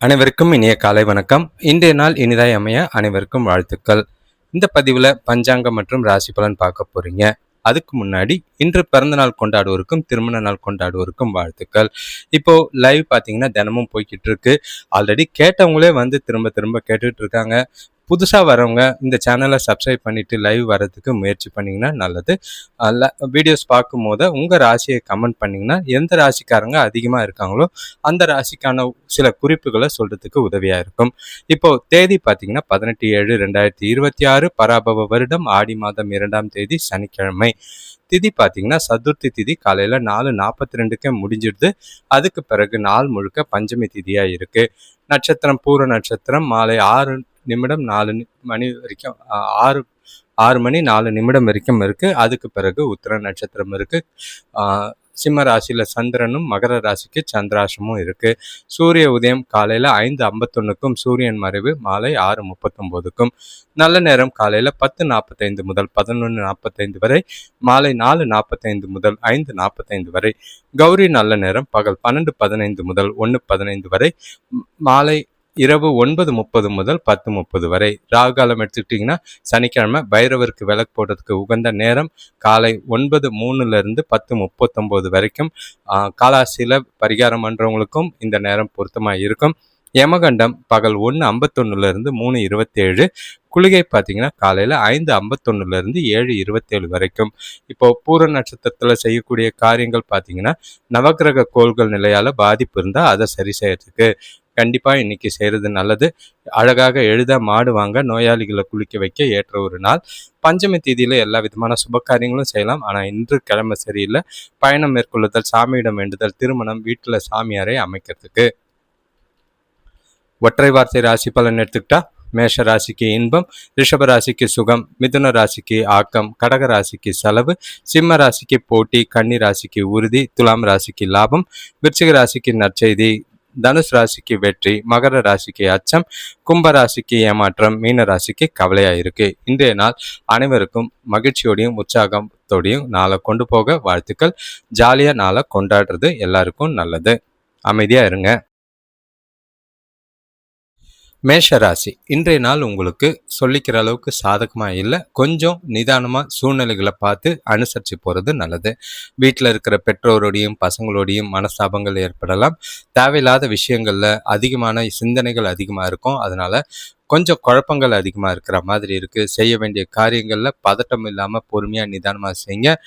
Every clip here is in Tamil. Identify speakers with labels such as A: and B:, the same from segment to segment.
A: அனைவருக்கும் இனிய காலை வணக்கம். இன்றைய நாள் இனிதாய் அமைய அனைவருக்கும் வாழ்த்துக்கள். இந்த பதிவில் பஞ்சாங்கம் மற்றும் ராசி பலன் பார்க்க போறீங்க. அதுக்கு முன்னாடி இன்று பிறந்த நாள் கொண்டாடுவோருக்கும் திருமண நாள் கொண்டாடுவோருக்கும் வாழ்த்துக்கள். இப்போ லைவ் பார்த்தீங்கன்னா தினமும் போய்கிட்டு இருக்கு. ஆல்ரெடி கேட்டவங்களே வந்து திரும்ப திரும்ப கேட்டுட்டு இருக்காங்க. புதுசாக வரவங்க இந்த சேனலை சப்ஸ்கிரைப் பண்ணிவிட்டு லைவ் வர்றதுக்கு முயற்சி பண்ணிங்கன்னா நல்லது. வீடியோஸ் பார்க்கும் போது உங்கள் ராசியை கமெண்ட் பண்ணிங்கன்னா எந்த ராசிக்காரங்க அதிகமாக இருக்காங்களோ அந்த ராசிக்கான சில குறிப்புகளை சொல்கிறதுக்கு உதவியாக இருக்கும். இப்போது தேதி பார்த்தீங்கன்னா 18/7/2026 பராபவ வருடம் ஆடி மாதம் 2ஆம் தேதி சனிக்கிழமை. திதி பார்த்தீங்கன்னா சதுர்த்தி திதி காலையில் 4:42 முடிஞ்சிடுது. அதுக்கு பிறகு நாள் முழுக்க பஞ்சமி திதியாக இருக்குது. நட்சத்திரம் பூர நட்சத்திரம் மாலை 6:04 வரைக்கும் 6:04 வரைக்கும் இருக்குது. அதுக்கு பிறகு உத்திர நட்சத்திரம் இருக்குது. சிம்ம ராசியில் சந்திரனும் மகர ராசிக்கு சந்திராசமும் இருக்குது. சூரிய உதயம் காலையில் 5:51க்கும் சூரியன் மறைவு மாலை 6:39க்கும். நல்ல நேரம் காலையில் 10:45 முதல் 11:45 வரை, மாலை 4:45 முதல் 5:45 வரை. கௌரி நல்ல நேரம் பகல் 12:15 முதல் 1:15 வரை, மாலை இரவு 9:30 முதல் 10:30 வரை. ராகு காலம் எடுத்துக்கிட்டிங்கன்னா சனிக்கிழமை பைரவருக்கு விளக்கு போடுறதுக்கு உகந்த நேரம் காலை 9:03 10:39 வரைக்கும். காலாசியில் பரிகாரம் பண்ணுறவங்களுக்கும் இந்த நேரம் பொருத்தமாக இருக்கும். யமகண்டம் பகல் 1:51 3:27. குளிகை பார்த்தீங்கன்னா காலையில் 5:51 7:27 வரைக்கும். இப்போ பூர நட்சத்திரத்தில் செய்யக்கூடிய காரியங்கள் பார்த்தீங்கன்னா நவக்கிரக கோள்கள் நிலையால் பாதிப்பு இருந்தால் அதை சரி செய்யறதுக்கு கண்டிப்பாக இன்னைக்கு செய்கிறது நல்லது. அழகாக எழுத மாடு வாங்க நோயாளிகளை குளிக்க வைக்க ஏற்ற ஒரு நாள். பஞ்சமி தேதியில் எல்லா விதமான சுப காரியங்களும் செய்யலாம். ஆனால் இன்று கிழமை சரியில்லை. பயணம் மேற்கொள்ளுதல், சாமியிடம் வேண்டுதல், திருமணம், வீட்டில் சாமியாரை அமைக்கிறதுக்கு. ஒற்றை வார்த்தை ராசி பலன் எடுத்துக்கிட்டா மேஷ ராசிக்கு இன்பம், ரிஷப ராசிக்கு சுகம், மிதுன ராசிக்கு ஆக்கம், கடக ராசிக்கு செலவு, சிம்ம ராசிக்கு போட்டி, கன்னி ராசிக்கு உறுதி, துலாம் ராசிக்கு லாபம், விருச்சிக ராசிக்கு நற்செய்தி, தனுஷ் ராசிக்கு வெற்றி, மகர ராசிக்கு அச்சம், கும்ப ராசிக்கு ஏமாற்றம், மீன ராசிக்கு கவலையா இருக்கு. இன்றைய நாள் அனைவருக்கும் மகிழ்ச்சியோடையும் உற்சாகத்தோடையும் நாளை கொண்டு போக வாழ்த்துக்கள். ஜாலியா நாளை கொண்டாடுறது எல்லாருக்கும் நல்லது. அமைதியா இருங்க. மேஷராசி இன்றைய நாள் உங்களுக்கு சொல்லிக்கிற அளவுக்கு சாதகமாக இல்லை. கொஞ்சம் நிதானமாக சூழ்நிலைகளை பார்த்து அனுசரித்து போகிறது நல்லது. வீட்டில் இருக்கிற பெற்றோரோடையும் பசங்களோடையும் மனஸ்தாபங்கள் ஏற்படலாம். தேவையில்லாத விஷயங்களில் அதிகமான சிந்தனைகள் அதிகமாக இருக்கும். அதனால் கொஞ்சம் குழப்பங்கள் அதிகமாக இருக்கிற மாதிரி இருக்குது. செய்ய வேண்டிய காரியங்களில் பதட்டம் இல்லாமல் பொறுமையாக நிதானமாக செய்யுங்க.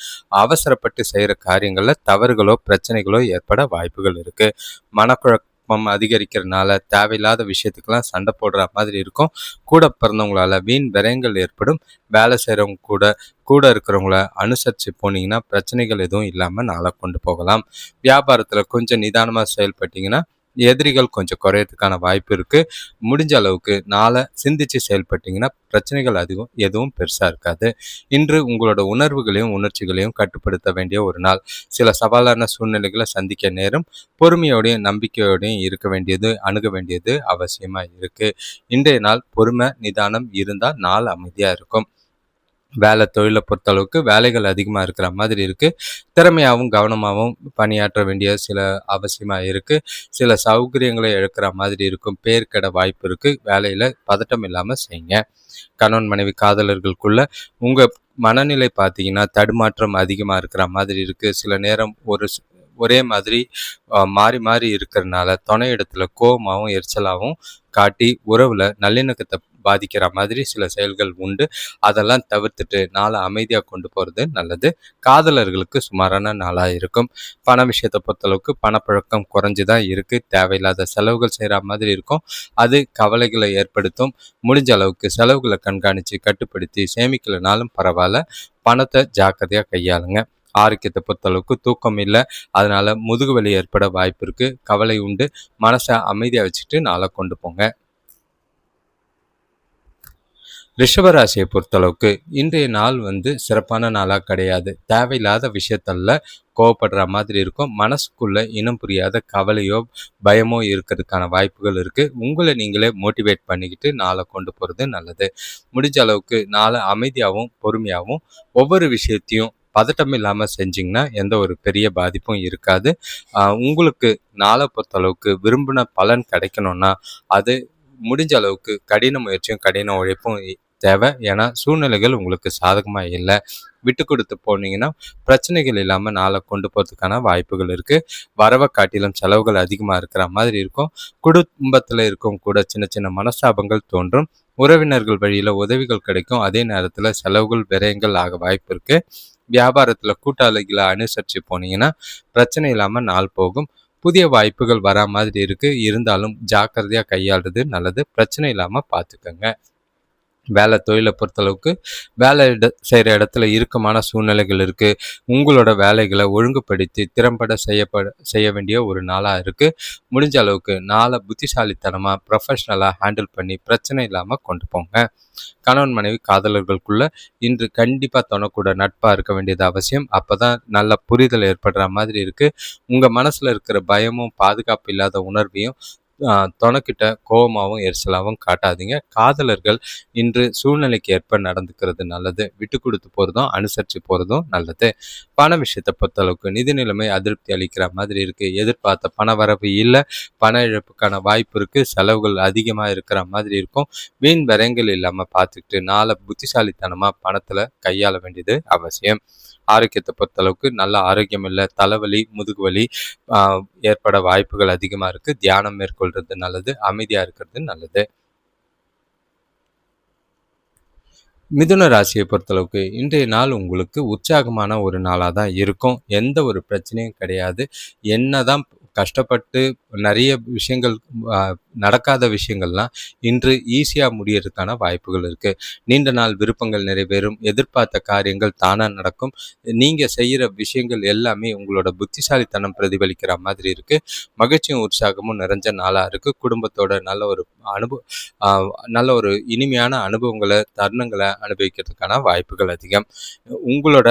A: அவசரப்பட்டு செய்கிற காரியங்களில் தவறுகளோ பிரச்சனைகளோ ஏற்பட வாய்ப்புகள் இருக்குது. மனக்குழப்பம் அதிகரிக்கிறதுனால தேவையில்லாத விஷயத்துக்கெல்லாம் சண்டை போடுற மாதிரி இருக்கும். கூட பிறந்தவங்களால வீண் விரயங்கள் ஏற்படும். வேலை செய்கிறவங்க கூட இருக்கிறவங்கள அனுசரித்து போனீங்கன்னா பிரச்சனைகள் எதுவும் இல்லாமல் நாளை கொண்டு போகலாம். வியாபாரத்தில் கொஞ்சம் நிதானமாக செயல்பட்டீங்கன்னா எதிரிகள் கொஞ்சம் குறையறதுக்கான வாய்ப்பு இருக்குது. முடிஞ்ச அளவுக்கு நாளை சிந்திச்சு செயல்பட்டீங்கன்னா பிரச்சனைகள் எதுவும் பெருசாக இருக்காது. இன்று உங்களோட உணர்வுகளையும் உணர்ச்சிகளையும் கட்டுப்படுத்த வேண்டிய ஒரு நாள். சில சவாலான சூழ்நிலைகளை சந்திக்க நேரம். பொறுமையோடையும் நம்பிக்கையோடையும் அணுக வேண்டியது அவசியமாக இருக்குது. இன்றைய நாள் பொறுமை நிதானம் இருந்தால் நாள் அமைதியாக இருக்கும். வேலை தொழிலை பொறுத்தளவுக்கு வேலைகள் அதிகமாக இருக்கிற மாதிரி இருக்குது. திறமையாகவும் கவனமாகவும் பணியாற்ற வேண்டிய சில அவசியமாக இருக்குது. சில சௌகரியங்களை இழக்கிற மாதிரி இருக்கும். பேர் கெட வாய்ப்பு இருக்குது. வேலையில் பதட்டம் இல்லாமல் செய்யுங்க. கணவன் மனைவி காதலர்களுக்குள்ள உங்கள் மனநிலை பார்த்தீங்கன்னா தடுமாற்றம் அதிகமாக இருக்கிற மாதிரி இருக்குது. சில நேரம் ஒரே மாதிரி மாறி மாறி இருக்கிறதுனால துணை இடத்துல கோபமாகவும் எரிச்சலாகவும் காட்டி உறவில் நல்லிணக்கத்தை பாதிக்கிற மாதிரி சில செயல்கள் உண்டு. அதெல்லாம் தவிர்த்துட்டு நாளை அமைதியாக கொண்டு போகிறது நல்லது. காதலர்களுக்கு சுமாரான நாளாக இருக்கும். பண விஷயத்தை பொறுத்தளவுக்கு பணப்பழக்கம் குறைஞ்சி தான் இருக்குது. தேவையில்லாத செலவுகள் செய்கிற மாதிரி இருக்கும். அது கவலைகளை ஏற்படுத்தும். முடிஞ்ச அளவுக்கு செலவுகளை கண்காணித்து கட்டுப்படுத்தி சேமிக்கலைனாலும் பரவாயில்ல, பணத்தை ஜாக்கிரதையாக கையாளுங்க. ஆரோக்கியத்தை பொறுத்தளவுக்கு தூக்கம் இல்லை. அதனால் முதுகு வலி ஏற்பட வாய்ப்பு இருக்குது. கவலை உண்டு. மனசை அமைதியாக வச்சுட்டு நாளை கொண்டு போங்க. ரிஷபராசியை பொறுத்தளவுக்கு இன்றைய நாள் சிறப்பான நாளாக கிடையாது. தேவையில்லாத விஷயத்தல்ல கோவப்படுற மாதிரி இருக்கும். மனசுக்குள்ள இனம் புரியாத கவலையோ பயமோ இருக்கிறதுக்கான வாய்ப்புகள் இருக்குது. உங்களை நீங்களே மோட்டிவேட் பண்ணிக்கிட்டு நாளை கொண்டு போகிறது நல்லது. முடிஞ்ச அளவுக்கு நாளை அமைதியாகவும் பொறுமையாகவும் ஒவ்வொரு விஷயத்தையும் பதட்டம் இல்லாமல் செஞ்சிங்கன்னா எந்த ஒரு பெரிய பாதிப்பும் இருக்காது. உங்களுக்கு நாளை பொறுத்தளவுக்கு விரும்பின பலன் கிடைக்கணும்னா அது முடிஞ்ச அளவுக்கு கடின முயற்சியும் கடின உழைப்பும் தேவை. ஏன்னா சூழ்நிலைகள் உங்களுக்கு சாதகமாக இல்லை. விட்டு கொடுத்து போனீங்கன்னா பிரச்சனைகள் இல்லாமல் நாளை கொண்டு போகிறதுக்கான வாய்ப்புகள் இருக்குது. வரவை காட்டிலும் செலவுகள் அதிகமாக இருக்கிற மாதிரி இருக்கும். குடும்பத்தில் இருக்கும் கூட சின்ன சின்ன மனஸ்தாபங்கள் தோன்றும். உறவினர்கள் வழியில் உதவிகள் கிடைக்கும். அதே நேரத்தில் செலவுகள் விரயங்கள் ஆக வாய்ப்பு இருக்குது. வியாபாரத்தில் கூட்டாளிகளை அனுசரித்து போனீங்கன்னா பிரச்சனை இல்லாமல் நாள் போகும். புதிய வாய்ப்புகள் வரா மாதிரி இருக்குது. இருந்தாலும் ஜாக்கிரதையாக கையாளுறது நல்லது. பிரச்சனை இல்லாமல் பார்த்துக்கங்க. வேலை தொழிலை பொறுத்தளவுக்கு வேலை செய்கிற இடத்துல இறுக்கமான சூழ்நிலைகள் இருக்குது. உங்களோட வேலைகளை ஒழுங்குபடுத்தி திறம்பட செய்ய வேண்டிய ஒரு நாளாக இருக்குது. முடிஞ்ச அளவுக்கு நாளை புத்திசாலித்தனமாக ப்ரொஃபஷ்னலாக ஹேண்டில் பண்ணி பிரச்சனை இல்லாமல் கொண்டு போங்க. கணவன் மனைவி காதலர்களுக்குள்ள இன்று கண்டிப்பாக தொணக்கூட நட்பாக இருக்க வேண்டியது அவசியம். அப்போ தான் நல்ல புரிதல் ஏற்படுற மாதிரி இருக்குது. உங்கள் மனசில் இருக்கிற பயமும் பாதுகாப்பு இல்லாத உணர்வையும் தொணக்கிட்ட கோபமாகவும் எரிச்சலாகவும் காட்டாதீங்க. காதலர்கள் இன்று சூழ்நிலைக்கு ஏற்ப நடந்துக்கிறது நல்லது. விட்டு கொடுத்து போகிறதும் அனுசரித்து போகிறதும் நல்லது. பண விஷயத்தை பொறுத்தளவுக்கு நிதி நிலைமை அதிருப்தி அளிக்கிற மாதிரி இருக்குது. எதிர்பார்த்த பண வரவு இல்லை. பண இழப்புக்கான வாய்ப்பு இருக்குது. செலவுகள் அதிகமாக இருக்கிற மாதிரி இருக்கும். வீண் விரயங்கள் இல்லாமல் பார்த்துக்கிட்டு நாளை புத்திசாலித்தனமாக பணத்தில் கையாள வேண்டியது அவசியம். ஆரோக்கியத்தை பொறுத்தளவுக்கு நல்ல ஆரோக்கியம் இல்லை. தலைவலி, முதுகுவலி ஏற்பட வாய்ப்புகள் அதிகமாக இருக்குது. தியானம் மேற்கொள்வது நல்லது. அமைதியாக இருக்கிறது நல்லது. மிதுன ராசியை பொறுத்தளவுக்கு இன்றைய நாள் உங்களுக்கு உற்சாகமான ஒரு நாளாக தான் இருக்கும். எந்த ஒரு பிரச்சனையும் கிடையாது. என்னதான் கஷ்டப்பட்டு நிறைய விஷயங்கள் நடக்காத விஷயங்கள்லாம் இன்று ஈஸியாக முடியறதுக்கான வாய்ப்புகள் இருக்குது. நீண்ட நாள் விருப்பங்கள் நிறைவேறும். எதிர்பார்த்த காரியங்கள் தானாக நடக்கும். நீங்கள் செய்கிற விஷயங்கள் எல்லாமே உங்களோட புத்திசாலித்தனம் பிரதிபலிக்கிற மாதிரி இருக்குது. மகிழ்ச்சியும் உற்சாகமும் நிறைஞ்ச நாளாக இருக்குது. குடும்பத்தோட நல்ல ஒரு இனிமையான அனுபவங்களை தருணங்களை அனுபவிக்கிறதுக்கான வாய்ப்புகள் அதிகம். உங்களோட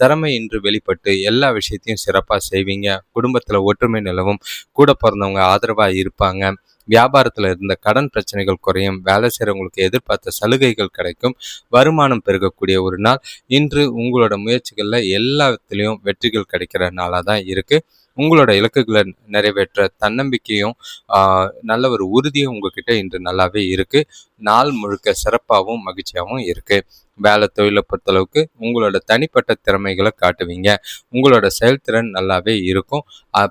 A: திறமை இன்று வெளிப்பட்டு எல்லா விஷயத்தையும் சிறப்பாக செய்வீங்க. குடும்பத்தில் ஒற்றுமை நிலவும். கூட பிறந்தவங்க ஆதரவாக இருப்பாங்க. வியாபாரத்தில் இருந்த கடன் பிரச்சனைகள் குறையும். வேலை செய்கிறவங்களுக்கு எதிர்பார்த்த சலுகைகள் கிடைக்கும். வருமானம் பெருகக்கூடிய ஒரு நாள். இன்று உங்களோட முயற்சிகளில் எல்லாத்துலேயும் வெற்றிகள் கிடைக்கிற நாளாக தான் இருக்குது. உங்களோட இலக்குகளை நிறைவேற்ற தன்னம்பிக்கையும் நல்ல ஒரு உறுதியும் உங்ககிட்ட இன்று நல்லாவே இருக்குது. நாள் முழுக்க சிறப்பாகவும் மகிழ்ச்சியாகவும் இருக்குது. வேலை தொழிலை பொறுத்தளவுக்கு உங்களோட தனிப்பட்ட திறமைகளை காட்டுவீங்க. உங்களோட செயல்திறன் நல்லாவே இருக்கும்.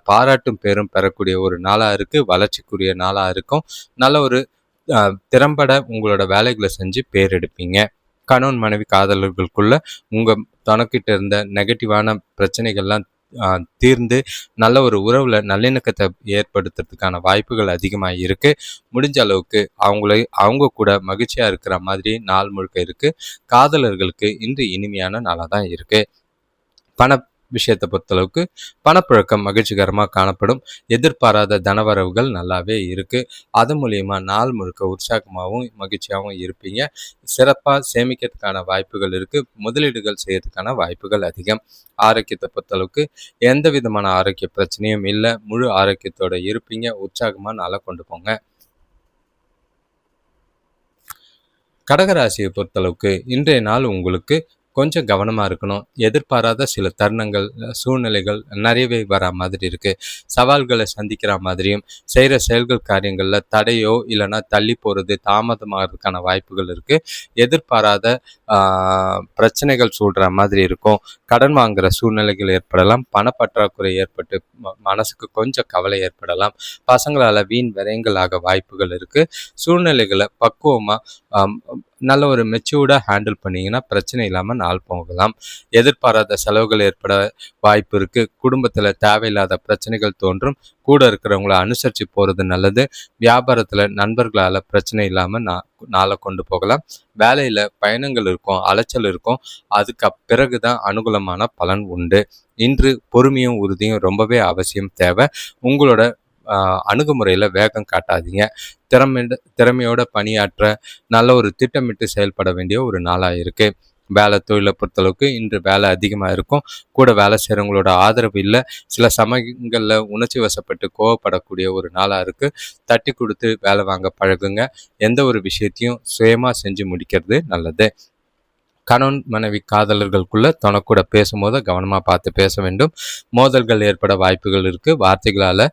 A: பாராட்டும் பேரும் பெறக்கூடிய ஒரு நாளாக இருக்குது. வளர்ச்சிக்குரிய நாளாக இருக்கும். நல்ல ஒரு திறம்பட உங்களோட வேலைகளை செஞ்சு பேர் எடுப்பீங்க. கணவன் மனைவி காதலர்களுக்குள்ள உங்கள் தனக்கிட்ட இருந்த நெகட்டிவான பிரச்சனைகள்லாம் தீர்ந்து நல்ல ஒரு உறவுல நல்லிணக்கத்தை ஏற்படுத்துறதுக்கான வாய்ப்புகள் அதிகமாக இருக்கு. முடிஞ்ச அளவுக்கு அவங்க கூட மகிழ்ச்சியா இருக்கிற மாதிரி நாள் முழுக்க இருக்கு. காதலர்களுக்கு இன்று இனிமையான நாளாக தான் இருக்கு. பண விஷயத்தை பொறுத்தளவுக்கு பணப்புழக்கம் மகிழ்ச்சிகரமாக காணப்படும். எதிர்பாராத தனவரவுகள் நல்லாவே இருக்கு. அது மூலியமா நாள் முழுக்க உற்சாகமாகவும் மகிழ்ச்சியாகவும் இருப்பீங்க. சிறப்பாக சேமிக்கிறதுக்கான வாய்ப்புகள் இருக்கு. முதலீடுகள் செய்யறதுக்கான வாய்ப்புகள் அதிகம். ஆரோக்கியத்தை பொறுத்தளவுக்கு எந்த விதமான ஆரோக்கிய பிரச்சனையும் இல்லை. முழு ஆரோக்கியத்தோட இருப்பீங்க. உற்சாகமாக நாளை கொண்டு போங்க. கடகராசியை பொறுத்தளவுக்கு இன்றைய நாள் உங்களுக்கு கொஞ்சம் கவனமாக இருக்கணும். எதிர்பாராத சில தருணங்கள் சூழ்நிலைகள் நிறையவே வரா மாதிரி இருக்குது. சவால்களை சந்திக்கிற மாதிரியும் செய்கிற செயல்கள் காரியங்களில் தடையோ இல்லைன்னா தள்ளி போகிறது தாமதமாகிறதுக்கான வாய்ப்புகள் இருக்குது. எதிர்பாராத பிரச்சனைகள் சூழ்கிற மாதிரி இருக்கும். கடன் வாங்குகிற சூழ்நிலைகள் ஏற்படலாம். பணப்பற்றாக்குறை ஏற்பட்டு மனசுக்கு கொஞ்சம் கவலை ஏற்படலாம். பசங்களால் வீண் விரயங்கள் ஆக வாய்ப்புகள் இருக்குது. சூழ்நிலைகளை பக்குவமாக நல்ல ஒரு மெச்சூர்டாக ஹேண்டில் பண்ணிங்கன்னா பிரச்சனை இல்லாமல் நாள் போகலாம். எதிர்பாராத செலவுகள் ஏற்பட வாய்ப்பு இருக்குது. குடும்பத்தில் தேவையில்லாத பிரச்சனைகள் தோன்றும். கூட இருக்கிறவங்கள அனுசரித்து போகிறது நல்லது. வியாபாரத்தில் நண்பர்களால் பிரச்சனை இல்லாமல் நாளை கொண்டு போகலாம். வேலையில் பயணங்கள் இருக்கும், அலைச்சல் இருக்கும். அதுக்கு பிறகு தான் அனுகூலமான பலன் உண்டு. இன்று பொறுமையும் உறுதியும் ரொம்பவே அவசியம் தேவை. உங்களோட அணுகுமுறையில் வேகம் காட்டாதீங்க. திறமையோட பணியாற்ற நல்ல ஒரு திட்டமிட்டு செயல்பட வேண்டிய ஒரு நாளாக இருக்குது. வேலை தொழிலை பொறுத்தளவுக்கு இன்று வேலை அதிகமாக இருக்கும். கூட வேலை செய்கிறவங்களோட ஆதரவு இல்லை. சில சமயங்களில் உணர்ச்சி வசப்பட்டு கோவப்படக்கூடிய ஒரு நாளாக இருக்குது. தட்டி கொடுத்து வேலை வாங்க பழகுங்க. எந்த ஒரு விஷயத்தையும் சுயமாக செஞ்சு முடிக்கிறது நல்லது. கணவன் மனைவி காதலர்களுக்குள்ள தொணக்கூட பேசும்போது கவனமாக பார்த்து பேச வேண்டும். மோதல்கள் ஏற்பட வாய்ப்புகள் இருக்குது வார்த்தைகளால்.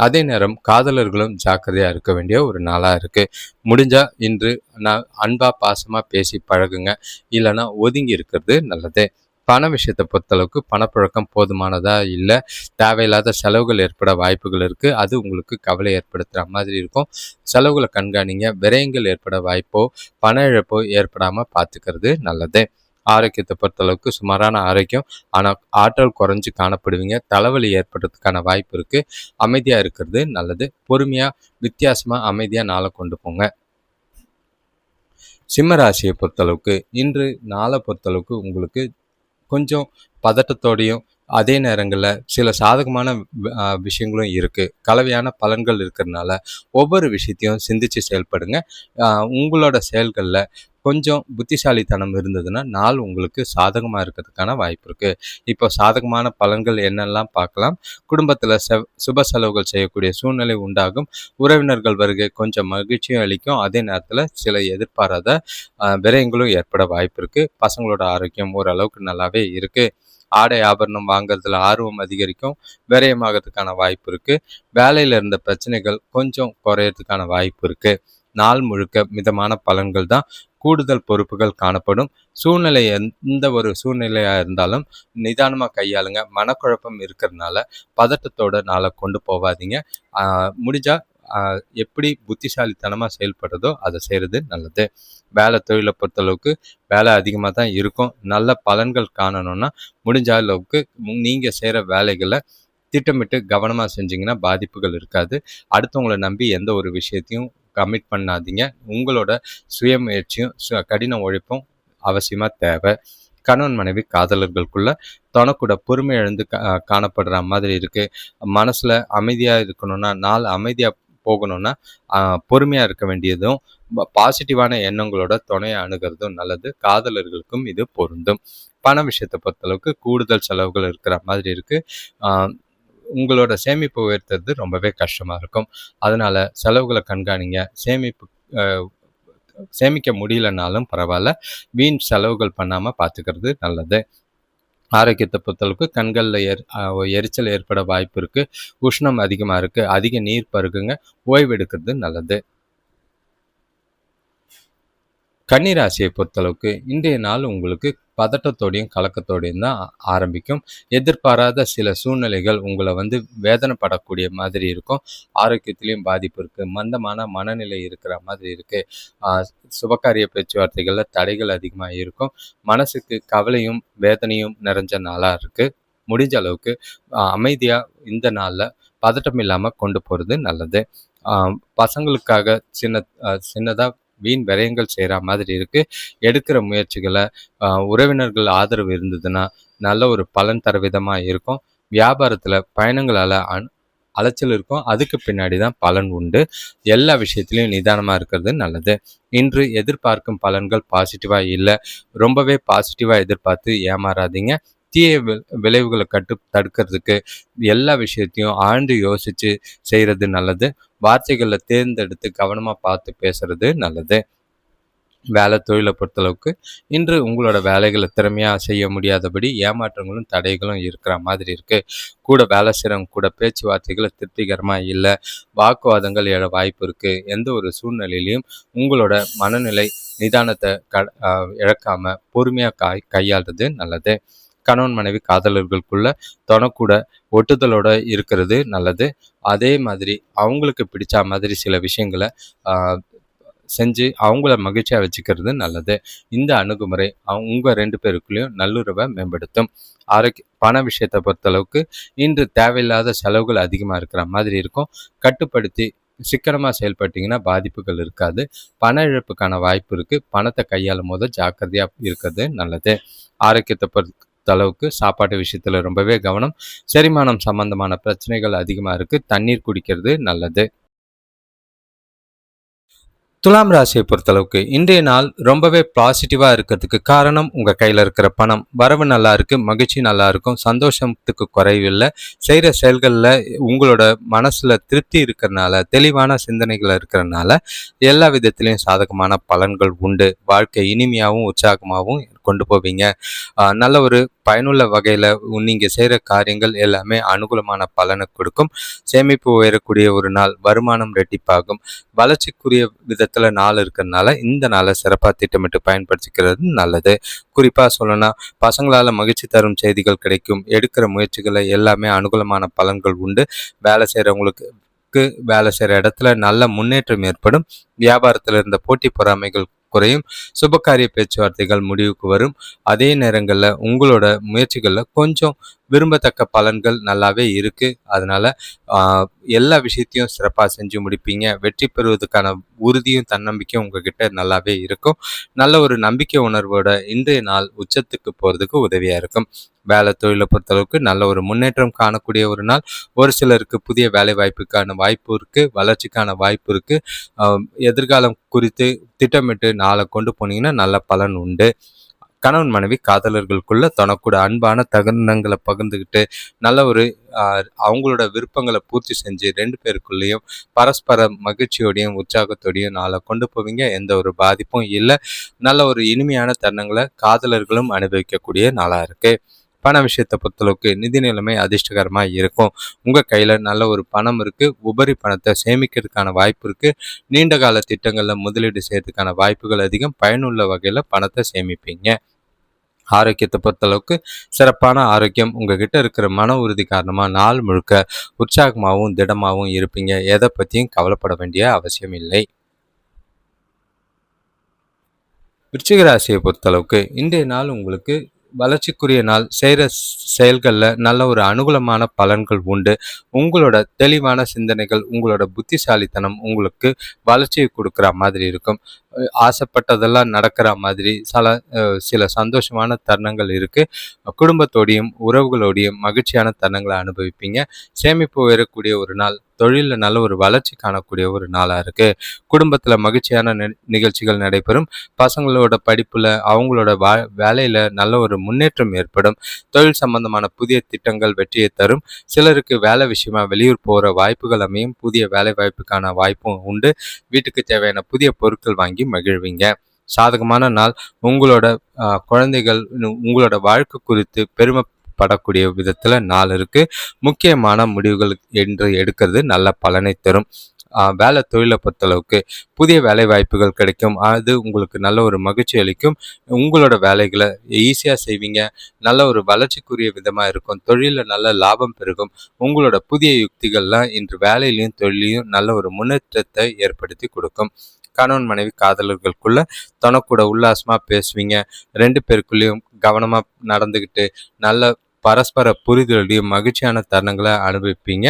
A: அதே நேரம் காதலர்களும் ஜாக்கிரதையாக இருக்க வேண்டிய ஒரு நாளாக இருக்குது. முடிஞ்சால் இன்று நான் அன்பாக பாசமாக பேசி பழகுங்க, இல்லைன்னா ஒதுங்கி இருக்கிறது நல்லது. பண விஷயத்தை பொறுத்தளவுக்கு பணப்புழக்கம் போதுமானதாக இல்லை. தேவையில்லாத செலவுகள் ஏற்பட வாய்ப்புகள் இருக்குது. அது உங்களுக்கு கவலை ஏற்படுத்துகிற மாதிரி இருக்கும். செலவுகளை கண்காணிங்க. விரயங்கள் ஏற்பட வாய்ப்போ பண இழப்போ ஏற்படாமல் பார்த்துக்கிறது நல்லது. ஆரோக்கியத்தை பொறுத்தளவுக்கு சுமாரான ஆரோக்கியம், ஆனால் ஆற்றல் குறைஞ்சு காணப்படுவீங்க. தலைவலி ஏற்படுறதுக்கான வாய்ப்பு இருக்குது. அமைதியாக இருக்கிறது நல்லது. பொறுமையாக வித்தியாசமாக அமைதியாக நாளை கொண்டு போங்க. சிம்ம ராசியை பொறுத்தளவுக்கு இன்று நாளை பொறுத்தளவுக்கு உங்களுக்கு கொஞ்சம் பதட்டத்தோடையும், அதே நேரங்களில் சில சாதகமான விஷயங்களும் இருக்குது. கலவையான பலன்கள் இருக்கிறதுனால ஒவ்வொரு விஷயத்தையும் சிந்தித்து செயல்படுங்க. உங்களோட செயல்களில் கொஞ்சம் புத்திசாலித்தனம் இருந்ததுன்னா நாள் உங்களுக்கு சாதகமாக இருக்கிறதுக்கான வாய்ப்பு இருக்குது. இப்போ சாதகமான பலன்கள் என்னெல்லாம் பார்க்கலாம். குடும்பத்தில் சுப செலவுகள் செய்யக்கூடிய சூழ்நிலை உண்டாகும். உறவினர்கள் வருகை கொஞ்சம் மகிழ்ச்சியும் அளிக்கும். அதே நேரத்தில் சில எதிர்பாராத விரயங்களும் ஏற்பட வாய்ப்பு இருக்குது. பசங்களோட ஆரோக்கியம் ஓரளவுக்கு நல்லாவே இருக்குது. ஆடை ஆபரணம் வாங்குறதுல ஆர்வம் அதிகரிக்கும். விரயமாகிறதுக்கான வாய்ப்பு இருக்குது. வேலையில் இருந்த பிரச்சனைகள் கொஞ்சம் குறையறதுக்கான வாய்ப்பு இருக்குது. நாள் முழுக்க மிதமான பலன்கள் தான். கூடுதல் பொறுப்புகள் காணப்படும். சூழ்நிலை எந்த ஒரு சூழ்நிலையாக இருந்தாலும் நிதானமாக கையாளுங்க. மனக்குழப்பம் இருக்கிறதுனால பதட்டத்தோட நாளை கொண்டு போகாதீங்க. முடிஞ்சால் எப்படி புத்திசாலித்தனமாக செயல்படுறதோ அதை செய்கிறது நல்லது. வேலை தொழிலை பொறுத்தளவுக்கு வேலை அதிகமாக தான் இருக்கும். நல்ல பலன்கள் காணணும்னா முடிஞ்ச அளவுக்கு நீங்கள் செய்கிற வேலைகளை திட்டமிட்டு கவனமாக செஞ்சிங்கன்னா பாதிப்புகள் இருக்காது. அடுத்தவங்களை நம்பி எந்த ஒரு விஷயத்தையும் கமிட் பண்ணாதீங்க. உங்களோட சுயமுயற்சியும் கடின உழைப்பும் அவசியமாக தேவை. கணவன் மனைவி காதலர்களுக்குள்ள தொணக்கூட பொறுமை இழந்து காணப்படுற மாதிரி இருக்குது. மனசில் அமைதியாக இருக்கணும்னா, நாள் அமைதியாக போகணும்னா பொறுமையாக இருக்க வேண்டியதும், பாசிட்டிவான எண்ணங்களோட துணையை அணுகிறதும் நல்லது. காதலர்களுக்கும் இது பொருந்தும். பண விஷயத்தை பொறுத்தளவுக்கு கூடுதல் செலவுகள் இருக்கிற மாதிரி இருக்குது. உங்களோட சேமிப்பு உயர்த்துறது ரொம்பவே கஷ்டமாக இருக்கும். அதனால் செலவுகளை கண்காணிங்க. சேமிக்க முடியலனாலும் பரவாயில்ல, வீண் செலவுகள் பண்ணாமல் பார்த்துக்கிறது நல்லது. ஆரோக்கியத்தை பொறுத்தளவுக்கு கண்களில் எரிச்சல் ஏற்பட வாய்ப்பு இருக்குது. உஷ்ணம் அதிகமாக இருக்குது. அதிக நீர் பருகுங்க. ஓய்வு எடுக்கிறது நல்லது. கன்னிராசியை பொறுத்தளவுக்கு இன்றைய நாள் உங்களுக்கு பதட்டத்தோடையும் கலக்கத்தோடையும் தான் ஆரம்பிக்கும். எதிர்பாராத சில சூழ்நிலைகள் உங்களை வேதனைப்படக்கூடிய மாதிரி இருக்கும். ஆரோக்கியத்திலையும் பாதிப்பு இருக்குது. மந்தமான மனநிலை இருக்கிற மாதிரி இருக்குது. சுபகாரிய பேச்சுவார்த்தைகளில் தடைகள் அதிகமாக இருக்கும். மனசுக்கு கவலையும் வேதனையும் நிறைஞ்ச நாளாக இருக்குது. முடிஞ்ச அளவுக்கு அமைதியாக இந்த நாளில் பதட்டம் இல்லாமல் கொண்டு போகிறது நல்லது. பசங்களுக்காக சின்னதாக வீண் விரயங்கள் செய்கிற மாதிரி இருக்குது. எடுக்கிற முயற்சிகளை உறவினர்கள் ஆதரவு இருந்ததுன்னா நல்ல ஒரு பலன் தர விதமாக இருக்கும். வியாபாரத்தில் பயணங்களால் அலைச்சல் இருக்கும். அதுக்கு பின்னாடி தான் பலன் உண்டு. எல்லா விஷயத்துலையும் நிதானமாக இருக்கிறது நல்லது. இன்று எதிர்பார்க்கும் பலன்கள் பாசிட்டிவாக இல்லை. ரொம்பவே பாசிட்டிவாக எதிர்பார்த்து ஏமாறாதீங்க. தீய விளைவுகளை தடுக்கிறதுக்கு எல்லா விஷயத்தையும் ஆழ்ந்து யோசித்து செய்கிறது நல்லது. வார்த்தைகளில் தேர்ந்தெடுத்து கவனமாக பார்த்து பேசுறது நல்லது. வேலை தொழிலை பொறுத்தளவுக்கு இன்று உங்களோட வேலைகளை திறமையாக செய்ய முடியாதபடி ஏமாற்றங்களும் தடைகளும் இருக்கிற மாதிரி இருக்குது. கூட வேலை செய்கிறவங்க கூட பேச்சுவார்த்தைகளை திருப்திகரமாக இல்லை. வாக்குவாதங்கள் எழ வாய்ப்பு இருக்குது. எந்த ஒரு சூழ்நிலையிலையும் உங்களோட மனநிலை நிதானத்தை இழக்காமல் பொறுமையாக கையாளுறது நல்லது. கணவன் மனைவி காதலர்களுக்குள்ள தொணக்கூட ஒட்டுதலோட இருக்கிறது நல்லது. அதே மாதிரி அவங்களுக்கு பிடிச்ச மாதிரி சில விஷயங்களை செஞ்சு அவங்கள மகிழ்ச்சியாக வச்சுக்கிறது நல்லது. இந்த அணுகுமுறை உங்கள் 2 பேருக்குள்ளேயும் நல்லுறவை மேம்படுத்தும். பண விஷயத்தை பொறுத்தளவுக்கு இன்று தேவையில்லாத செலவுகள் அதிகமாக இருக்கிற மாதிரி இருக்கும். கட்டுப்படுத்தி சிக்கனமாக செயல்பட்டீங்கன்னா பாதிப்புகள் இருக்காது. பண இழப்புக்கான வாய்ப்பு இருக்குது. பணத்தை கையாளும் போது ஜாக்கிரதையாக இருக்கிறது நல்லது. ஆரோக்கியத்தை பொறுத்தளவுக்கு சாப்பாட்டு விஷயத்தில் ரொம்பவே கவனம். செரிமானம் சம்பந்தமான பிரச்சனைகள் அதிகமாக இருக்குது. தண்ணீர் குடிக்கிறது நல்லது. துலாம் ராசியை பொறுத்தளவுக்கு இன்றைய நாள் ரொம்பவே பாசிட்டிவா இருக்கிறதுக்கு காரணம் உங்க கையில இருக்கிற பணம் வரவு நல்லா இருக்கு, மகிழ்ச்சி நல்லா இருக்கும், சந்தோஷத்துக்கு குறைவில்லை. செய்யற செயல்கள்ல உங்களோட மனசுல திருப்தி இருக்கிறனால, தெளிவான சிந்தனைகள் இருக்கிறனால எல்லா விதத்திலையும் சாதகமான பலன்கள் உண்டு. வாழ்க்கை இனிமையாகவும் உற்சாகமாகவும் கொண்டு போவீங்க. நல்ல ஒரு பயனுள்ள வகையில நீங்க செய்யற காரியங்கள் எல்லாமே அனுகூலமான பலனை கொடுக்கும். சேமிப்பு உயரக்கூடிய ஒரு நாள், வருமானம் ரெட்டிப்பாகும். வளர்ச்சிக்குரிய விதத்துல நாள் இருக்கிறதுனால இந்த நாளை சிறப்பாக திட்டமிட்டு பயன்படுத்திக்கிறது நல்லது. குறிப்பா சொல்லணும்னா பசங்களால மகிழ்ச்சி தரும் செய்திகள் கிடைக்கும். எடுக்கிற முயற்சிகளை எல்லாமே அனுகூலமான பலன்கள் உண்டு. வேலை செய்யறவங்களுக்கு வேலை செய்யற இடத்துல நல்ல முன்னேற்றம் ஏற்படும். வியாபாரத்தில் இருந்த போட்டி பொறாமைகள் குறையும். சுபகாரிய பேச்சுவார்த்தைகள் முடிவுக்கு வரும். அதே நேரங்களில் உங்களோட முயற்சிகளில் கொஞ்சம் விரும்பத்தக்க பலன்கள் நல்லாவே இருக்கு. அதனால எல்லா விஷயத்தையும் சிறப்பாக செஞ்சு முடிப்பீங்க. வெற்றி பெறுவதற்கான உறுதியும் தன்னம்பிக்கையும் உங்ககிட்ட நல்லாவே இருக்கும். நல்ல ஒரு நம்பிக்கை உணர்வோட இன்றைய நாள் உச்சத்துக்கு போறதுக்கு உதவியா இருக்கும். வேலை தொழிலை பொறுத்தளவுக்கு நல்ல ஒரு முன்னேற்றம் காணக்கூடிய ஒரு நாள். ஒரு சிலருக்கு புதிய வேலை வாய்ப்புக்கான வாய்ப்பு இருக்கு, வளர்ச்சிக்கான வாய்ப்பு இருக்கு. எதிர்காலம் குறித்து திட்டமிட்டு நாளை கொண்டு போனீங்கன்னா நல்ல பலன் உண்டு. கணவன் மனைவி காதலர்களுக்குள்ள தனக்கூட அன்பான தருணங்களை பகிர்ந்துக்கிட்டு நல்ல ஒரு அவங்களோட விருப்பங்களை பூர்த்தி செஞ்சு 2 பேருக்குள்ளேயும் பரஸ்பர மகிழ்ச்சியோடையும் உற்சாகத்தோடையும் நாளை கொண்டு போவீங்க. எந்த ஒரு பாதிப்பும் இல்லை. நல்ல ஒரு இனிமையான தருணங்களை காதலர்களும் அனுபவிக்கக்கூடிய நாளா இருக்கு. பண விஷயத்தை பொறுத்தளவுக்கு நிதி நிலைமை அதிர்ஷ்டகரமா இருக்கும். உங்க கையில நல்ல ஒரு பணம் இருக்கு. உபரி பணத்தை சேமிக்கிறதுக்கான வாய்ப்பு இருக்கு. நீண்ட கால திட்டங்கள்ல முதலீடு செய்யறதுக்கான வாய்ப்புகள் அதிகம். பயனுள்ள வகையில பணத்தை சேமிப்பீங்க. ஆரோக்கியத்தை பொறுத்தளவுக்கு சிறப்பான ஆரோக்கியம். உங்ககிட்ட இருக்கிற மன உறுதி காரணமா நாள் முழுக்க உற்சாகமாகவும் திடமாகவும் இருப்பீங்க. எதை பத்தியும் கவலைப்பட வேண்டிய அவசியம் இல்லை. விருச்சிக ராசியை பொறுத்தளவுக்கு இன்றைய நாள் உங்களுக்கு வளர்ச்சிக்குரிய நாள். செய்கிற செயல்களில் நல்ல ஒரு அனுகூலமான பலன்கள் உண்டு. உங்களோட தெளிவான சிந்தனைகள், உங்களோட புத்திசாலித்தனம் உங்களுக்கு வளர்ச்சியை கொடுக்குற மாதிரி இருக்கும். ஆசைப்பட்டதெல்லாம் நடக்கிற மாதிரி சில சந்தோஷமான தருணங்கள் இருக்கு. குடும்பத்தோடையும் உறவுகளோடையும் மகிழ்ச்சியான தருணங்களை அனுபவிப்பீங்க. சேமிப்பு உயரக்கூடிய ஒரு நாள். தொழிலில் நல்ல ஒரு வளர்ச்சி காணக்கூடிய ஒரு நாளாக இருக்கு. குடும்பத்தில் மகிழ்ச்சியான நிகழ்ச்சிகள் நடைபெறும். பசங்களோட படிப்புல அவங்களோட வேலையில நல்ல ஒரு முன்னேற்றம் ஏற்படும். தொழில் சம்பந்தமான புதிய திட்டங்கள் வெற்றியை தரும். சிலருக்கு வேலை விஷயமா வெளியூர் போகிற வாய்ப்புகள் அமையும். புதிய வேலை வாய்ப்புக்கான வாய்ப்பும் உண்டு. வீட்டுக்கு தேவையான புதிய பொருட்கள் வாங்கி மகிழ்வீங்க. சாதகமான நாள். உங்களோட குழந்தைகள் உங்களோட வாழ்க்கை குறித்து பெருமைப்படக்கூடிய விதத்துல நாள் இருக்கு. முக்கியமான முடிவுகள் என்று எடுக்கிறது நல்ல பலனை தரும். வேலை தொழிலை பொறுத்தளவுக்கு புதிய வேலை வாய்ப்புகள் கிடைக்கும். அது உங்களுக்கு நல்ல ஒரு மகிழ்ச்சி அளிக்கும். உங்களோட வேலைகளை ஈஸியாக செய்வீங்க. நல்ல ஒரு வளர்ச்சிக்குரிய விதமாக இருக்கும். தொழிலில் நல்ல லாபம் பெருகும். உங்களோட புதிய யுக்திகள்லாம் இன்று வேலையிலையும் தொழிலையும் நல்ல ஒரு முன்னேற்றத்தை ஏற்படுத்தி கொடுக்கும். கணவன் மனைவி காதலர்களுக்குள்ள தனக்கூட உல்லாசமாக பேசுவீங்க. 2 பேருக்குள்ளேயும் கவனமாக நடந்துக்கிட்டு நல்ல பரஸ்பர புரிதலையும் மகிழ்ச்சியான தருணங்களை அனுபவிப்பீங்க.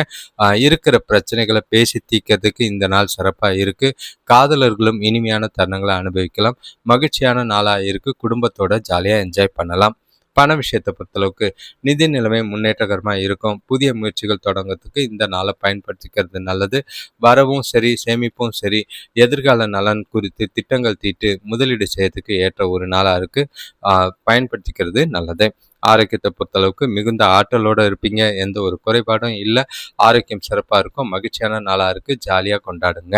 A: இருக்கிற பிரச்சனைகளை பேசி தீர்க்கிறதுக்கு இந்த நாள் சிறப்பாக இருக்கு. காதலர்களும் இனிமையான தருணங்களை அனுபவிக்கலாம். மகிழ்ச்சியான நாளாக இருக்கு. குடும்பத்தோட ஜாலியாக என்ஜாய் பண்ணலாம். பண விஷயத்தை பொறுத்தளவுக்கு நிதி நிலைமை முன்னேற்றகரமாக இருக்கும். புதிய முயற்சிகள் தொடங்கிறதுக்கு இந்த நாளை பயன்படுத்திக்கிறது நல்லது. வரவும் சரி, சேமிப்பும் சரி, எதிர்கால நலன் குறித்து திட்டங்கள் தீட்டு முதலீடு செய்யறதுக்கு ஏற்ற ஒரு நாளாக இருக்கு. பயன்படுத்திக்கிறது நல்லது. ஆரோக்கியத்தை பொறுத்தளவுக்கு மிகுந்த ஆற்றலோட இருப்பீங்க. எந்த ஒரு குறைபாடும் இல்லை. ஆரோக்கியம் சிறப்பாக இருக்கும். மகிழ்ச்சியான நாளாக இருக்கு. ஜாலியாக கொண்டாடுங்க.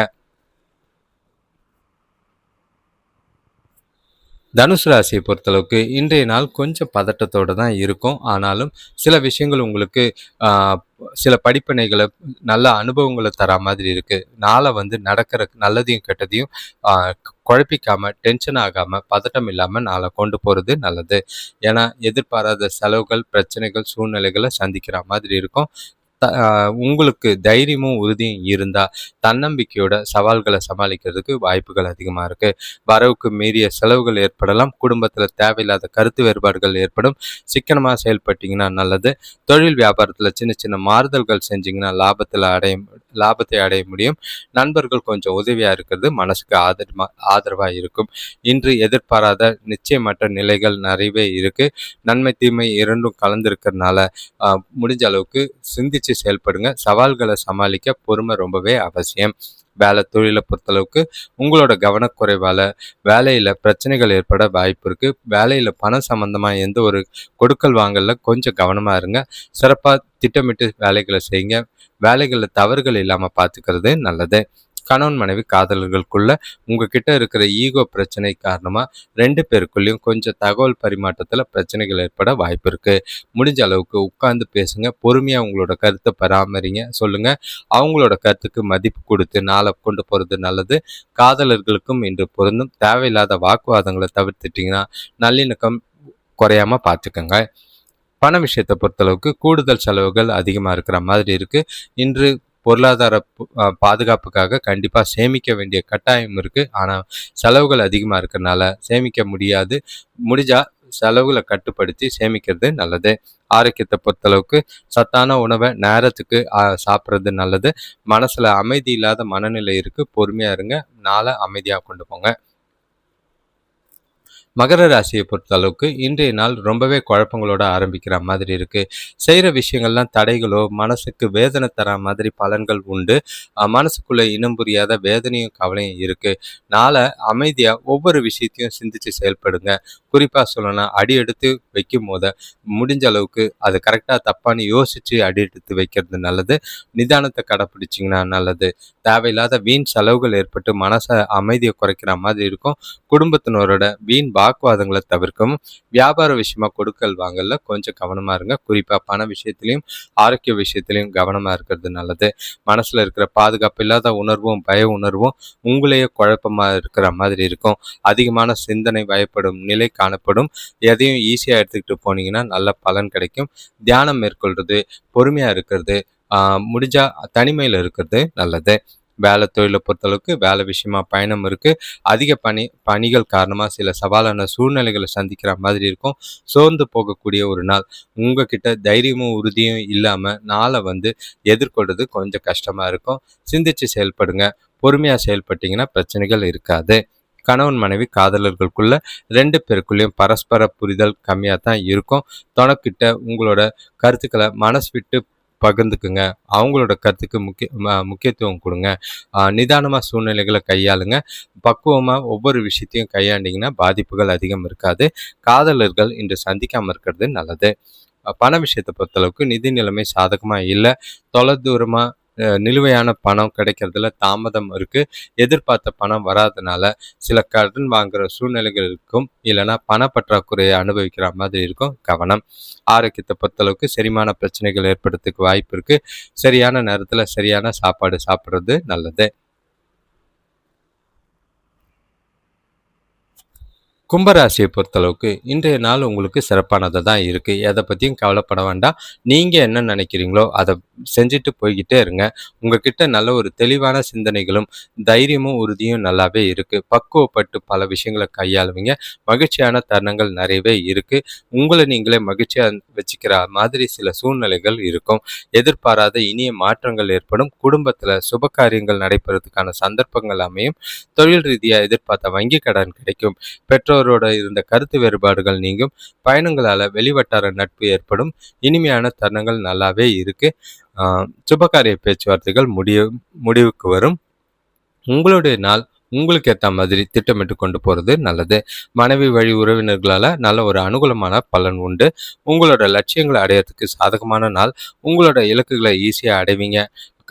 A: தனுசு ராசியை பொறுத்தளவுக்கு இன்றைய நாள் கொஞ்சம் பதட்டத்தோடு தான் இருக்கும். ஆனாலும் சில விஷயங்கள் உங்களுக்கு சில படிப்பினைகளை நல்ல அனுபவங்களை தரா மாதிரி இருக்கு. நாளை நடக்கிற நல்லதையும் கெட்டதையும் குழப்பிக்காம, டென்ஷன் ஆகாம, பதட்டம் இல்லாம நாளை கொண்டு போறது நல்லது. ஏன்னா எதிர்பாராத செலவுகள், பிரச்சனைகள், சூழ்நிலைகளை சந்திக்கிற மாதிரி இருக்கும். உங்களுக்கு தைரியமும் உறுதியும் இருந்தா தன்னம்பிக்கையோட சவால்களை சமாளிக்கிறதுக்கு வாய்ப்புகள் அதிகமா இருக்கு. வரவுக்கு மீறிய செலவுகள் ஏற்படலாம். குடும்பத்துல தேவையில்லாத கருத்து வேறுபாடுகள் ஏற்படும். சிக்கனமா செயல்பட்டீங்கன்னா நல்லது. தொழில் வியாபாரத்துல சின்ன சின்ன மாறுதல்கள் செஞ்சீங்கன்னா லாபத்தை அடைய முடியும். நண்பர்கள் கொஞ்சம் உதவியா இருக்கிறது மனசுக்கு ஆதரவா இருக்கும். இன்று எதிர்பாராத நிச்சயமற்ற நிலைகள் நிறையவே இருக்கு. நன்மை தீமை இரண்டும் கலந்துருக்கிறதுனால முடிஞ்ச அளவுக்கு சிந்திச்சு செயல்படுங்க. சவால்களை சமாளிக்க பொறுமை ரொம்பவே அவசியம். வேலை தொழிலை பொறுத்தளவுக்கு உங்களோட கவனக்குறைவால் வேலையில் பிரச்சனைகள் ஏற்பட வாய்ப்பு இருக்குது. வேலையில் பணம் சம்மந்தமாக எந்த ஒரு கொடுக்கல் வாங்கல கொஞ்சம் கவனமாக இருங்க. சிறப்பாக திட்டமிட்டு வேலைகளை செய்யுங்க. வேலைகளில் தவறுகள் இல்லாமல் பார்த்துக்கிறது நல்லது. கணவன் மனைவி காதலர்களுக்குள்ள உங்ககிட்ட இருக்கிற ஈகோ பிரச்சனை காரணமா 2 பேருக்குள்ளேயும் கொஞ்சம் தகவல் பரிமாற்றத்துல பிரச்சனைகள் ஏற்பட வாய்ப்பு இருக்கு. முடிஞ்ச அளவுக்கு உட்கார்ந்து பேசுங்க. பொறுமையா உங்களோட கருத்தை பராமரிங்க, சொல்லுங்க. அவங்களோட கருத்துக்கு மதிப்பு கொடுத்து நாளை கொண்டு போறது நல்லது. காதலர்களுக்கும் இன்று பொருந்தும். தேவையில்லாத வாக்குவாதங்களை தவிர்த்துட்டீங்கன்னா நல்லிணக்கம் குறையாம பார்த்துக்கோங்க. பண விஷயத்தை பொறுத்தளவுக்கு கூடுதல் செலவுகள் அதிகமாக இருக்கிற மாதிரி இருக்கு. இன்று பொருளாதார பாதுகாப்புக்காக கண்டிப்பாக சேமிக்க வேண்டிய கட்டாயம் இருக்கு. ஆனால் செலவுகள் அதிகமாக இருக்கிறனால சேமிக்க முடியாது. முடிஞ்சா செலவுகளை கட்டுப்படுத்தி சேமிக்கிறது நல்லது. ஆரோக்கியத்தை பொறுத்தளவுக்கு சத்தான உணவை நேரத்துக்கு சாப்பிட்றது நல்லது. மனசுல அமைதி இல்லாத மனநிலை இருக்கு, பொறுமையா இருங்க. நாளை அமைதியாக கொண்டு போங்க. மகர ராசியை பொறுத்த அளவுக்கு இன்றைய நாள் ரொம்பவே குழப்பங்களோட ஆரம்பிக்கிற மாதிரி இருக்கு. செய்கிற விஷயங்கள்லாம் தடைகளோ மனசுக்கு வேதனை தர மாதிரி பலன்கள் உண்டு. மனசுக்குள்ள இனம் புரியாத வேதனையும் கவலையும் இருக்கு. நாளை அமைதியா ஒவ்வொரு விஷயத்தையும் சிந்திச்சு செயல்படுங்க. குறிப்பா சொல்லணும்னா அடி எடுத்து வைக்கும் போத முடிஞ்ச அளவுக்கு அது கரெக்டாக தப்பான்னு யோசிச்சு அடி எடுத்து வைக்கிறது நல்லது. நிதானத்தை கடைப்பிடிச்சிங்கன்னா நல்லது. தேவையில்லாத வீண் செலவுகள் ஏற்பட்டு மனசை அமைதியை குறைக்கிற மாதிரி இருக்கும். குடும்பத்தினரோட வீண் வாக்குவாதங்களை தவிர்க்கவும். வியாபார விஷயமா கொடுக்கல் வாங்கல கொஞ்சம் கவனமா இருங்க. குறிப்பா பண விஷயத்திலையும் ஆரோக்கிய விஷயத்திலையும் கவனமா இருக்கிறது நல்லது. மனசுல இருக்கிற பாதுகாப்பு இல்லாத உணர்வும் பய உணர்வும் உங்களையே குழப்பமா இருக்கிற மாதிரி இருக்கும். அதிகமான சிந்தனை வயப்படும் நிலை காணப்படும். எதையும் ஈஸியா எடுத்துக்கிட்டு போனீங்கன்னா நல்ல பலன் கிடைக்கும். தியானம் மேற்கொள்றது, பொறுமையா இருக்கிறது, முடிஞ்சா தனிமையில் இருக்கிறது நல்லது. வேலை தொழிலை பொறுத்தளவுக்கு வேலை விஷயமா பயணம் இருக்கு. அதிக பணிகள் காரணமாக சில சவாலான சூழ்நிலைகளை சந்திக்கிற மாதிரி இருக்கும். சோர்ந்து போகக்கூடிய ஒரு நாள். உங்ககிட்ட தைரியமும் உறுதியும் இல்லாமல் நாளை எதிர்கொள்றது கொஞ்சம் கஷ்டமா இருக்கும். சிந்திச்சு செயல்படுங்க. பொறுமையாக செயல்பட்டீங்கன்னா பிரச்சனைகள் இருக்காது. கணவன் மனைவி காதலர்களுக்குள்ள 2 பேருக்குள்ளேயும் பரஸ்பர புரிதல் கம்மியாக தான் இருக்கும். தொணக்கிட்ட உங்களோட கருத்துக்களை மனசு விட்டு பகிர்ந்துக்குங்க. அவங்களோட கருத்துக்கு முக்கியத்துவம் கொடுங்க. நிதானமாக சூழ்நிலைகளை கையாளுங்க. பக்குவமாக ஒவ்வொரு விஷயத்தையும் கையாண்டிங்கன்னா பாதிப்புகள் அதிகம் இருக்காது. காதலர்கள் இன்று சந்திக்காமல் இருக்கிறது நல்லது. பண விஷயத்தை பொறுத்தளவுக்கு நிதி நிலைமை சாதகமாக இல்லை. தொலைதூரமாக நிலுவையான பணம் கிடைக்கிறதுல தாமதம் இருக்கு. எதிர்பார்த்த பணம் வராதனால சில கடன் வாங்குற சூழ்நிலைகள் இருக்கும். இல்லைன்னா பணப்பற்றாக்குறையை அனுபவிக்கிற மாதிரி இருக்கும். கவனம். ஆரோக்கியத்தை பொறுத்தளவுக்கு செரிமான பிரச்சனைகள் ஏற்படுறதுக்கு வாய்ப்பு இருக்கு. சரியான நேரத்தில் சரியான சாப்பாடு சாப்பிட்றது நல்லது. கும்பராசியை பொறுத்தளவுக்கு இன்றைய நாள் உங்களுக்கு சிறப்பானதாக தான் இருக்குது. எதை பற்றியும் கவலைப்பட வேண்டாம். நீங்கள் என்ன நினைக்கிறீங்களோ அதை செஞ்சுட்டு போய்கிட்டே இருங்க. உங்ககிட்ட நல்ல ஒரு தெளிவான சிந்தனைகளும் தைரியமும் உறுதியும் நல்லாவே இருக்குது. பக்குவப்பட்டு பல விஷயங்களை கையாளுவீங்க. மகிழ்ச்சியான தருணங்கள் நிறையவே இருக்குது. உங்களை நீங்களே மகிழ்ச்சியாக வச்சுக்கிற மாதிரி சில சூழ்நிலைகள் இருக்கும். எதிர்பாராத இனிய மாற்றங்கள் ஏற்படும். குடும்பத்தில் சுப காரியங்கள் நடைபெறதுக்கான சந்தர்ப்பங்கள் அமையும். தொழில் ரீதியாக எதிர்பார்த்த வங்கி கடன் கிடைக்கும். பெற்றோரோட இருந்த கருத்து வேறுபாடுகள் நீங்கும். பயணங்களால் வெளிவட்டார நட்பு ஏற்படும். இனிமையான தருணங்கள் நல்லாவே இருக்கு. சுபகாரிய பேச்சுவார்த்தைகள் முடிவுக்கு வரும். உங்களுடைய நாள் உங்களுக்கு ஏற்ற மாதிரி திட்டமிட்டு கொண்டு போகிறது நல்லது. மனைவி வழி உறவினர்களால் நல்ல ஒரு அனுகூலமான பலன் உண்டு. உங்களோட லட்சியங்களை அடையிறதுக்கு சாதகமான நாள். உங்களோட இலக்குகளை ஈஸியாக அடைவீங்க.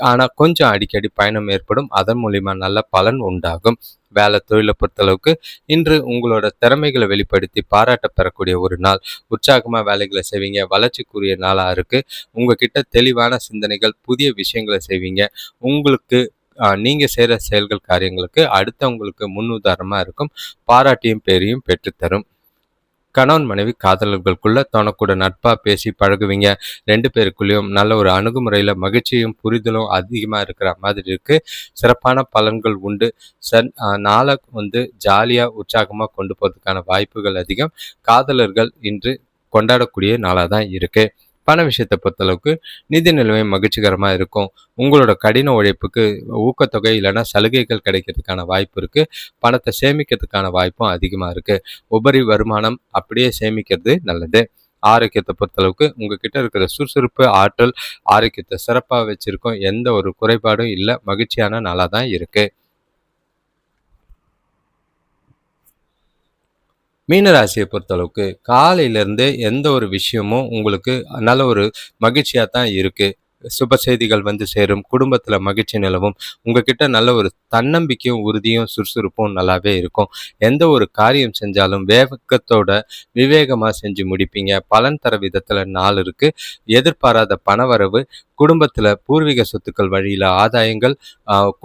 A: ஆனால் கொஞ்சம் அடிக்கடி பயணம் ஏற்படும். அதன் மூலிமா நல்ல பலன் உண்டாகும். வேலை தொழிலை பொறுத்தளவுக்கு இன்று உங்களோட திறமைகளை வெளிப்படுத்தி பாராட்ட பெறக்கூடிய ஒரு நாள். உற்சாகமாக வேலைகளை செய்வீங்க. வளர்ச்சிக்குரிய நாளாக இருக்குது. உங்ககிட்ட தெளிவான சிந்தனைகள், புதிய விஷயங்களை செய்வீங்க. உங்களுக்கு நீங்கள் செய்கிற செயல்கள் காரியங்களுக்கு அடுத்தவங்களுக்கு முன்னுதாரணமாக இருக்கும். பாராட்டியும் பேரையும் பெற்றுத்தரும். கணவன் மனைவி காதலர்களுக்குள்ள தனக்கூட நட்பா பேசி பழகுவீங்க. 2 பேருக்குள்ளேயும் நல்ல ஒரு அணுகுமுறையில மகிழ்ச்சியும் புரிதலும் அதிகமா இருக்கிற மாதிரி இருக்கு. சிறப்பான பலன்கள் உண்டு. நாளை ஜாலியா உற்சாகமா கொண்டு போறதுக்கான வாய்ப்புகள் அதிகம். காதலர்கள் இன்று கொண்டாடக்கூடிய நாளாக தான் இருக்கு. பண விஷயத்தை பொறுத்தளவுக்கு நிதி நிலைமை மகிழ்ச்சிகரமாக இருக்கும். உங்களோட கடின உழைப்புக்கு ஊக்கத்தொகை இல்லைன்னா சலுகைகள் கிடைக்கிறதுக்கான வாய்ப்பு இருக்குது. பணத்தை சேமிக்கிறதுக்கான வாய்ப்பும் அதிகமாக இருக்குது. உபரி வருமானம் அப்படியே சேமிக்கிறது நல்லது. ஆரோக்கியத்தை பொறுத்தளவுக்கு உங்ககிட்ட இருக்கிற சுறுசுறுப்பு, ஆற்றல், ஆரோக்கியத்தை சிறப்பாக வச்சிருக்கும். எந்த ஒரு குறைபாடும் இல்லை. மகிழ்ச்சியான நாளாக தான் இருக்கு. மீனராசியை பொறுத்தளவுக்கு காலையிலேருந்து எந்த ஒரு விஷயமும் உங்களுக்கு நல்ல ஒரு மகிழ்ச்சியாக தான் இருக்குது. சுப செய்திகள் வந்து சேரும், குடும்பத்தில் மகிழ்ச்சி நிலவும், உங்ககிட்ட நல்ல ஒரு தன்னம்பிக்கையும் உறுதியும் சுறுசுறுப்பும் நல்லாவே இருக்கும். எந்த ஒரு காரியம் செஞ்சாலும் வேகத்தோட விவேகமாக செஞ்சு முடிப்பீங்க. பலன் தர விதத்தில் நாள் இருக்குது. எதிர்பாராத பணவரவு, குடும்பத்தில் பூர்வீக சொத்துக்கள் வழியில் ஆதாயங்கள்,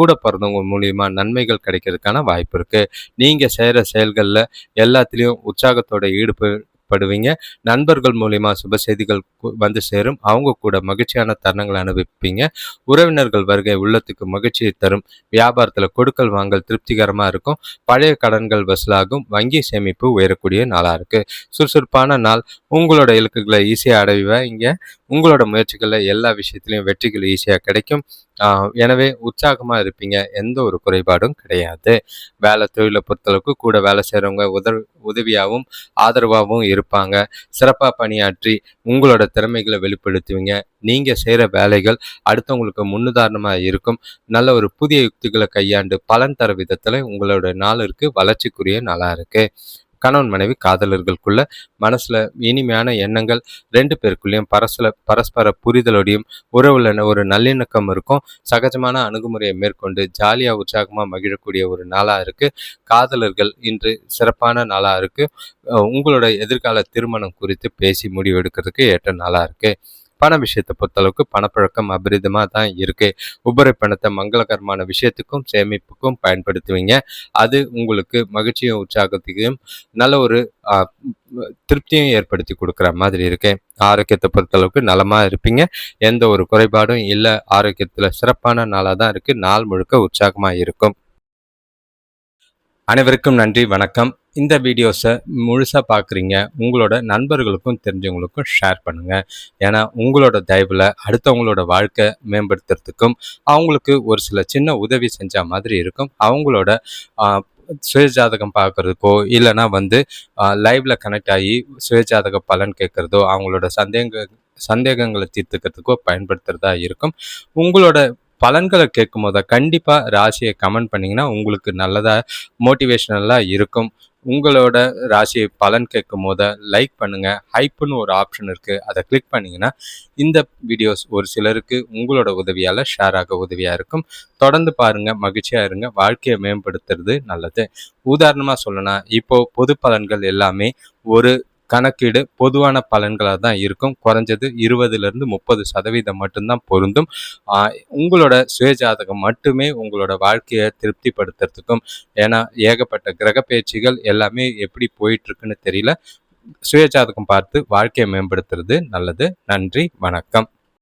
A: கூட பிறந்தவங்க மூலியமா நன்மைகள் கிடைக்கிறதுக்கான வாய்ப்பு இருக்குது. நீங்கள் செய்கிற செயல்களில் எல்லாத்துலேயும் உற்சாகத்தோட ஈடுபடுவீங்க. நண்பர்கள் மூலியமா சுப செய்திகள் வந்து சேரும். அவங்க கூட மகிழ்ச்சியான தருணங்களை அனுபவிப்பீங்க. உறவினர்கள் வருகை உள்ளத்துக்கு மகிழ்ச்சியை தரும். வியாபாரத்தில் கொடுக்கல் வாங்கல் திருப்திகரமாக இருக்கும். பழைய கடன்கள் வசூலாகும். வங்கி சேமிப்பு உயரக்கூடிய நாளாக இருக்குது. சுறுசுறுப்பான நாள். உங்களோட இலக்குகளை ஈஸியாக அடைவீங்க. உங்களோட முயற்சிகளில் எல்லா விஷயத்துலையும் வெற்றிகள் ஈஸியாக கிடைக்கும். எனவே உற்சாகமாக இருப்பீங்க. எந்த ஒரு குறைபாடும் கிடையாது. வேலை தொழிலை பொறுத்தளவுக்கு கூட வேலை செய்கிறவங்க உதவியாகவும் ஆதரவாகவும் இருப்பாங்க. சிறப்பாக பணியாற்றி உங்களோட திறமைகளை வெளிப்படுத்துவீங்க. நீங்கள் செய்கிற வேலைகள் அடுத்தவங்களுக்கு முன்னுதாரணமாக இருக்கும். நல்ல ஒரு புதிய யுக்திகளை கையாண்டு பலன் தர விதத்தில் உங்களோட நாளிற்கு வளர்ச்சிக்குரிய நாளாக இருக்குது. கணவன் மனைவி காதலர்களுக்குள்ள மனசுல இனிமையான எண்ணங்கள், 2 பேருக்குள்ளேயும் பரஸ்பர புரிதலோடையும் உறவுல ஒரு நல்லிணக்கம் இருக்கும். சகஜமான அணுகுமுறையை மேற்கொண்டு ஜாலியா உற்சாகமா மகிழக்கூடிய ஒரு நாளா இருக்கு. காதலர்கள் இன்று சிறப்பான நாளா இருக்கு. உங்களோட எதிர்கால திருமணம் குறித்து பேசி முடிவெடுக்கிறதுக்கு ஏற்ற நாளா இருக்கு. பண விஷயத்தை பொறுத்தளவுக்கு பணப்பழக்கம் அபரிதமாக தான் இருக்கு. உபரி பணத்தை மங்களகரமான விஷயத்துக்கும் சேமிப்புக்கும் பயன்படுத்துவீங்க. அது உங்களுக்கு மகிழ்ச்சியும் உற்சாகத்தையும் நல்ல ஒரு திருப்தியும் ஏற்படுத்தி கொடுக்குற மாதிரி இருக்கு. ஆரோக்கியத்தை பொறுத்தளவுக்கு நலமாக இருப்பீங்க. எந்த ஒரு குறைபாடும் இல்லை. ஆரோக்கியத்தில் சிறப்பான நாளாக தான் இருக்கு. நாள் முழுக்க உற்சாகமாக இருக்கும். அனைவருக்கும் நன்றி, வணக்கம். இந்த வீடியோஸை முழுசாக பார்க்குறீங்க, உங்களோட நண்பர்களுக்கும் தெரிஞ்சவங்களுக்கும் ஷேர் பண்ணுங்கள். ஏன்னா உங்களோட தயவில் அடுத்தவங்களோட வாழ்க்கை மேம்படுத்துறதுக்கும் அவங்களுக்கு ஒரு சில சின்ன உதவி செஞ்ச மாதிரி இருக்கும். அவங்களோட சுயஜாதகம் பார்க்குறதுக்கோ இல்லைனா வந்து லைவ்ல கனெக்ட் ஆகி சுயஜாதக பலன் கேட்குறதோ அவங்களோட சந்தேகங்களை தீர்த்துக்கிறதுக்கோ பயன்படுத்துகிறதா இருக்கும். உங்களோட பலன்களை கேட்கும் போது கண்டிப்பாக ராசியை கமெண்ட் பண்ணிங்கன்னா உங்களுக்கு நல்லதாக மோட்டிவேஷ்னலாக இருக்கும். உங்களோட ராசியை பலன் கேட்கும் போது லைக் பண்ணுங்கள். ஹைப்புன்னு ஒரு ஆப்ஷன் இருக்குது, அதை கிளிக் பண்ணிங்கன்னா இந்த வீடியோஸ் ஒரு சிலருக்கு உங்களோட உதவியால் ஷேர் ஆக உதவியாக இருக்கும். தொடர்ந்து பாருங்கள், மகிழ்ச்சியாக இருங்க. வாழ்க்கையை மேம்படுத்துறது நல்லது. உதாரணமாக சொல்லணும்னா இப்போது பொது பலன்கள் எல்லாமே ஒரு கணக்கீடு பொதுவான பலன்களாக தான் இருக்கும். குறைஞ்சது 20-30% மட்டும்தான் பொருந்தும். உங்களோட சுயஜாதகம் மட்டுமே உங்களோட வாழ்க்கையை திருப்திப்படுத்துறதுக்கும், ஏன்னா ஏகப்பட்ட கிரக பயிற்சிகள் எல்லாமே எப்படி போயிட்டுருக்குன்னு தெரியல. சுயஜாதகம் பார்த்து வாழ்க்கையை மேம்படுத்துறது நல்லது. நன்றி, வணக்கம்.